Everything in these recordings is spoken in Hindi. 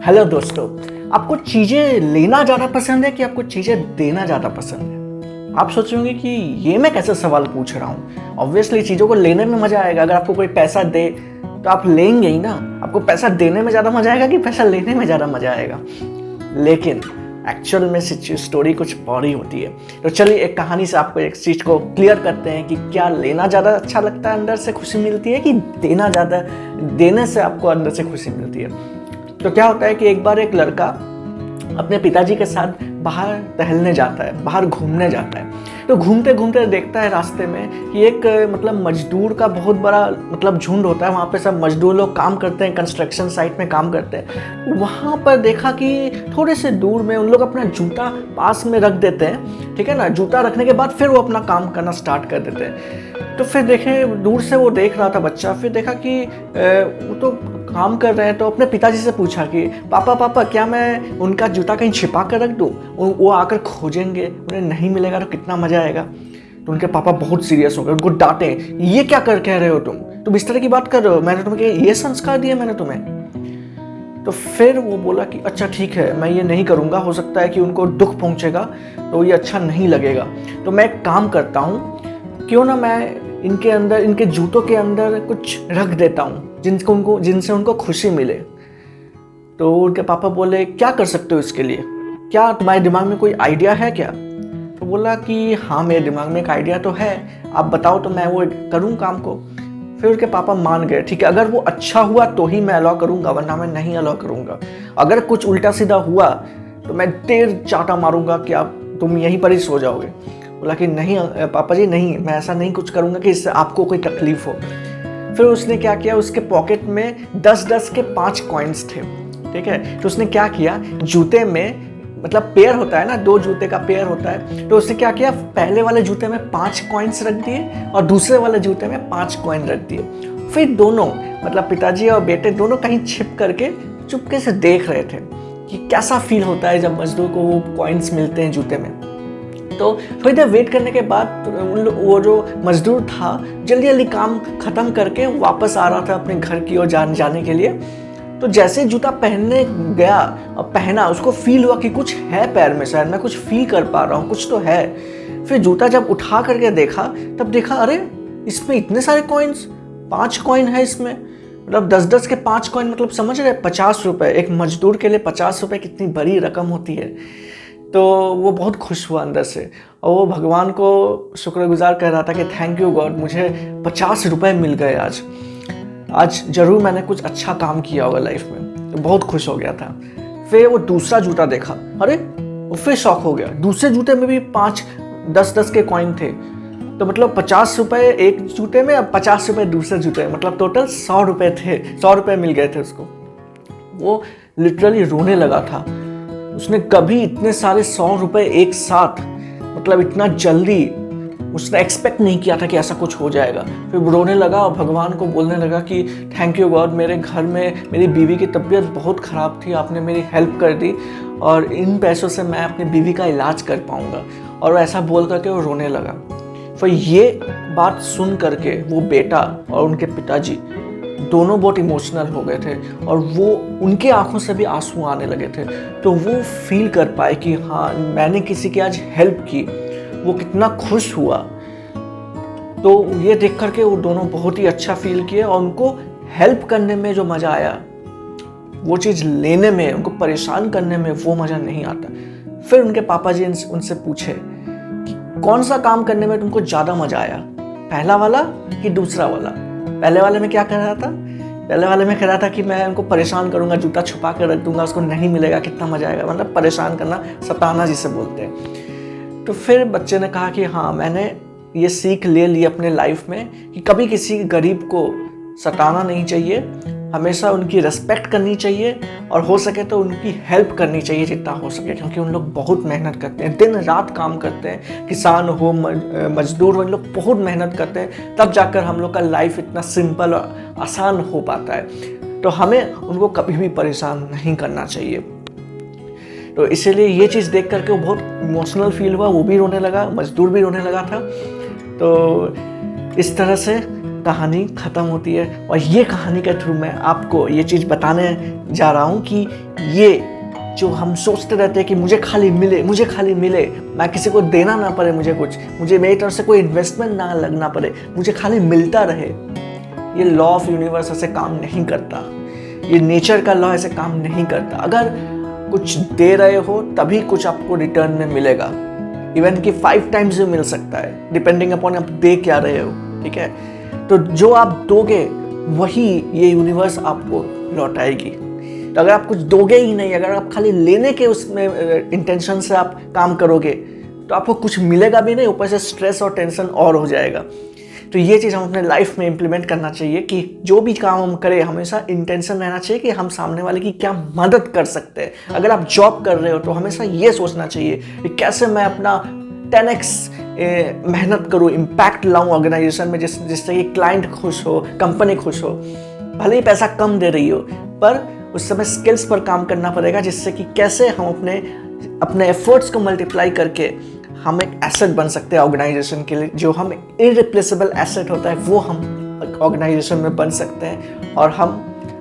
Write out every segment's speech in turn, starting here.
हेलो दोस्तों, आपको चीज़ें लेना ज़्यादा पसंद है कि आपको चीज़ें देना ज़्यादा पसंद है? आप सोचेंगे कि ये मैं कैसे सवाल पूछ रहा हूँ। ऑब्वियसली चीज़ों को लेने में मज़ा आएगा। अगर आपको कोई पैसा दे तो आप लेंगे ही ना। आपको पैसा देने में ज़्यादा मज़ा आएगा कि पैसा लेने में ज़्यादा मज़ा आएगा? लेकिन एक्चुअल में स्टोरी कुछ और ही होती है। तो चलिए एक कहानी से आपको एक चीज़ को क्लियर करते हैं कि क्या लेना ज़्यादा अच्छा लगता है, अंदर से खुशी मिलती है, कि देने से आपको अंदर से खुशी मिलती है। तो क्या होता है कि एक बार एक लड़का अपने पिताजी के साथ बाहर टहलने जाता है, बाहर घूमने जाता है। तो घूमते घूमते देखता है रास्ते में कि एक मजदूर का बहुत बड़ा झुंड होता है। वहाँ पे सब मजदूर लोग काम करते हैं, कंस्ट्रक्शन साइट में काम करते हैं। वहाँ पर देखा कि थोड़े से दूर में उन लोग अपना जूता पास में रख देते हैं, ठीक है ना। जूता रखने के बाद फिर वो अपना काम करना स्टार्ट कर देते हैं। तो फिर देखे, दूर से वो देख रहा था बच्चा, फिर देखा कि वो तो काम कर रहे हैं। तो अपने पिताजी से पूछा कि पापा क्या मैं उनका जूता कहीं छिपा कर रख दूँ? वो आकर खोजेंगे, उन्हें नहीं मिलेगा तो कितना मज़ा आएगा। तो उनके पापा बहुत सीरियस हो गए, उनको डांटे, ये क्या कह रहे हो तुम इस तरह की बात कर रहे हो? मैंने तुम्हें ये संस्कार दिए मैंने तुम्हें? तो फिर वो बोला कि अच्छा ठीक है, मैं ये नहीं करूँगा। हो सकता है कि उनको दुख पहुँचेगा तो ये अच्छा नहीं लगेगा। तो मैं एक काम करता हूँ, क्यों ना मैं इनके जूतों के अंदर कुछ रख देता हूँ जिनसे उनको खुशी मिले। तो उनके पापा बोले, क्या कर सकते हो इसके लिए? क्या तुम्हारे दिमाग में कोई आइडिया है क्या? तो बोला कि हाँ, मेरे दिमाग में एक आइडिया तो है, आप बताओ तो मैं वो करूँ काम को। फिर उनके पापा मान गए, ठीक है, अगर वो अच्छा हुआ तो ही मैं अलाउ करूँगा, वरना मैं नहीं अलाउ करूँगा। अगर कुछ उल्टा सीधा हुआ तो मैं तेज चाटा मारूंगा कि तुम यहीं पर ही सो जाओगे। बोला कि नहीं पापा जी, नहीं, मैं ऐसा नहीं कुछ करूँगा कि इससे आपको कोई तकलीफ हो। फिर उसने क्या किया, उसके पॉकेट में 10-10 के 5 कॉइन्स थे, ठीक है। तो उसने क्या किया, जूते में पेयर होता है ना, 2 जूते का पेयर होता है। तो उसने क्या किया, पहले वाले जूते में 5 कॉइन्स रख दिए और दूसरे वाले जूते में 5 कॉइन रख दिए। फिर दोनों पिताजी और बेटे दोनों कहीं छिप करके चुपके से देख रहे थे कि कैसा फील होता है जब मजदूर को वो कॉइन्स मिलते हैं जूते में। तो थोड़ी देर वेट करने के बाद वो जो मजदूर था जल्दी जल्दी काम ख़त्म करके वापस आ रहा था अपने घर की ओर जाने के लिए। तो जैसे जूता पहनने गया और पहना, उसको फील हुआ कि कुछ है पैर में, शायद मैं कुछ फील कर पा रहा हूँ, कुछ तो है। फिर जूता जब उठा करके देखा, तब देखा अरे इसमें इतने सारे कॉइन्स, 5 कॉइन है इसमें। 10-10 के 5 कॉइन, समझ रहे, 50 रुपये। एक मजदूर के लिए 50 रुपये कितनी बड़ी रकम होती है। तो वो बहुत खुश हुआ अंदर से, और वो भगवान को शुक्रगुजार कर रहा था कि थैंक यू गॉड, मुझे 50 रुपये मिल गए आज ज़रूर मैंने कुछ अच्छा काम किया होगा लाइफ में। तो बहुत खुश हो गया था। फिर वो दूसरा जूता देखा, अरे वो फिर शॉक हो गया। दूसरे जूते में भी 5-10 के कॉइन थे। तो 50 रुपये एक जूते में, अब 50 रुपये दूसरे जूते में, टोटल 100 रुपये थे। 100 रुपये मिल गए थे उसको। वो लिटरली रोने लगा था। उसने कभी इतने सारे 100 रुपये एक साथ, इतना जल्दी उसने एक्सपेक्ट नहीं किया था कि ऐसा कुछ हो जाएगा। फिर रोने लगा और भगवान को बोलने लगा कि थैंक यू गॉड, मेरे घर में मेरी बीवी की तबीयत बहुत ख़राब थी, आपने मेरी हेल्प कर दी और इन पैसों से मैं अपनी बीवी का इलाज कर पाऊँगा। और ऐसा बोल करके वो रोने लगा। फिर ये बात सुन करके वो बेटा और उनके पिताजी दोनों बहुत इमोशनल हो गए थे, और वो उनके आंखों से भी आंसू आने लगे थे। तो वो फील कर पाए कि हाँ, मैंने किसी की आज हेल्प की, वो कितना खुश हुआ। तो ये देख करके वो दोनों बहुत ही अच्छा फील किए, और उनको हेल्प करने में जो मज़ा आया, वो चीज़ लेने में, उनको परेशान करने में वो मज़ा नहीं आता। फिर उनके पापा जी उनसे पूछे कि कौन सा काम करने में तुमको ज़्यादा मज़ा आया, पहला वाला कि दूसरा वाला? पहले वाले में क्या कर रहा था? पहले वाले में कह रहा था कि मैं उनको परेशान करूंगा, जूता छुपा कर रख दूंगा, उसको नहीं मिलेगा, कितना मजा आएगा। परेशान करना, सताना जिसे बोलते हैं। तो फिर बच्चे ने कहा कि हाँ, मैंने ये सीख ले ली अपने लाइफ में कि कभी किसी गरीब को सताना नहीं चाहिए, हमेशा उनकी रिस्पेक्ट करनी चाहिए, और हो सके तो उनकी हेल्प करनी चाहिए जितना हो सके, क्योंकि उन लोग बहुत मेहनत करते हैं, दिन रात काम करते हैं। किसान हो, मजदूर हो, इन लोग बहुत मेहनत करते हैं, तब जाकर हम लोग का लाइफ इतना सिंपल और आसान हो पाता है। तो हमें उनको कभी भी परेशान नहीं करना चाहिए। तो इसीलिए ये चीज़ देख करके वो बहुत इमोशनल फील हुआ, वो भी रोने लगा, मजदूर भी रोने लगा था। तो इस तरह से कहानी ख़त्म होती है। और ये कहानी के थ्रू मैं आपको ये चीज़ बताने जा रहा हूँ कि ये जो हम सोचते रहते हैं कि मुझे खाली मिले, मैं किसी को देना ना पड़े, मुझे मेरी तरफ से कोई इन्वेस्टमेंट ना लगना पड़े, मुझे खाली मिलता रहे, ये लॉ ऑफ यूनिवर्स ऐसे काम नहीं करता। ये नेचर का लॉ ऐसे काम नहीं करता। अगर कुछ दे रहे हो तभी कुछ आपको रिटर्न में मिलेगा। इवन कि 5 टाइम्स भी मिल सकता है, डिपेंडिंग अपॉन आप दे क्या रहे हो। ठीक है, तो जो आप दोगे वही ये यूनिवर्स आपको लौटाएगी। तो अगर आप कुछ दोगे ही नहीं, अगर आप खाली लेने के उसमें इंटेंशन से आप काम करोगे तो आपको कुछ मिलेगा भी नहीं, ऊपर से स्ट्रेस और टेंशन और हो जाएगा। तो ये चीज़ हम अपने लाइफ में इम्प्लीमेंट करना चाहिए कि जो भी काम हम करें हमेशा इंटेंशन रहना चाहिए कि हम सामने वाले की क्या मदद कर सकते हैं। अगर आप जॉब कर रहे हो तो हमेशा ये सोचना चाहिए कि कैसे मैं अपना 10x मेहनत करूँ, इम्पैक्ट लाऊं ऑर्गेनाइजेशन में, जिससे कि क्लाइंट खुश हो, कंपनी खुश हो। भले ही पैसा कम दे रही हो पर उस समय स्किल्स पर काम करना पड़ेगा, जिससे कि कैसे हम अपने एफर्ट्स को मल्टीप्लाई करके हम एक एसेट बन सकते हैं ऑर्गेनाइजेशन के लिए। जो हम इरिप्लेसेबल एसेट होता है वो हम ऑर्गेनाइजेशन में बन सकते हैं और हम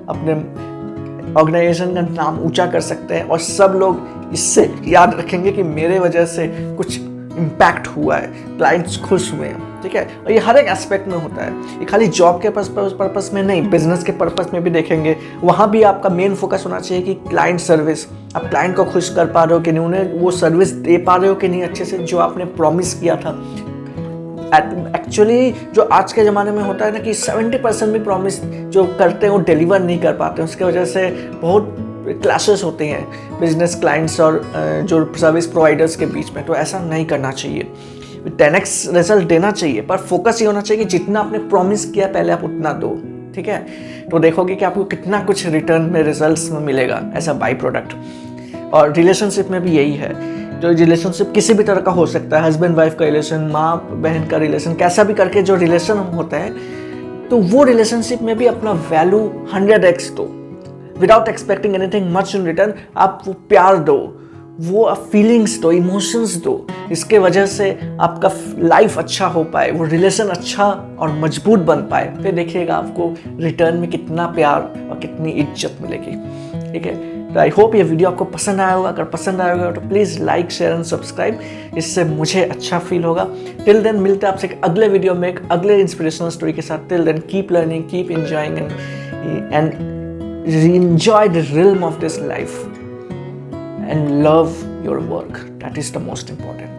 अपने ऑर्गेनाइजेशन का नाम ऊंचा कर सकते हैं और सब लोग इससे याद रखेंगे कि मेरे वजह से कुछ इम्पैक्ट हुआ है, क्लाइंट्स खुश हुए हैं। ठीक है, और ये हर एक एस्पेक्ट में होता है, ये खाली जॉब के पर्पस में नहीं, बिजनेस के पर्पस में भी देखेंगे। वहाँ भी आपका मेन फोकस होना चाहिए कि क्लाइंट सर्विस, आप क्लाइंट को खुश कर पा रहे हो कि नहीं, उन्हें वो सर्विस दे पा रहे हो कि नहीं अच्छे से, जो आपने प्रॉमिस किया था। एक्चुअली जो आज के ज़माने में होता है ना कि 70% भी प्रॉमिस जो करते हैं वो डिलीवर नहीं कर पाते, उसके वजह से बहुत क्लैशेस होते हैं बिजनेस क्लाइंट्स और जो सर्विस प्रोवाइडर्स के बीच में। तो ऐसा नहीं करना चाहिए, 10x रिजल्ट देना चाहिए, पर फोकस ये होना चाहिए कि जितना आपने प्रॉमिस किया पहले आप उतना दो। ठीक है, तो देखोगे कि आपको कितना कुछ रिटर्न में रिजल्ट्स में मिलेगा एज अ बाई प्रोडक्ट। और रिलेशनशिप में भी यही है, जो रिलेशनशिप किसी भी तरह का हो सकता है, हस्बैंड वाइफ का रिलेशन, माँ बहन का रिलेशन, कैसा भी करके जो रिलेशन होता है, तो वो रिलेशनशिप में भी अपना वैल्यू 100x दो, without expecting anything much in return. आप वो प्यार दो, वो फीलिंग्स दो, इमोशंस दो, इसके वजह से आपका लाइफ अच्छा हो पाए, वो रिलेशन अच्छा और मजबूत बन पाए। फिर देखिएगा आपको रिटर्न में कितना प्यार और कितनी इज्जत मिलेगी। ठीक है, तो आई होप ये वीडियो आपको पसंद आया होगा। अगर पसंद आया होगा तो please like, share and subscribe, इससे मुझे अच्छा फील होगा। टिल देन मिलते हैं आपसे एक अगले वीडियो में एक अगले इंस्पिरेशनल स्टोरी के साथ। Till then keep learning, keep enjoying and enjoy the realm of this life and love your work. That is the most important.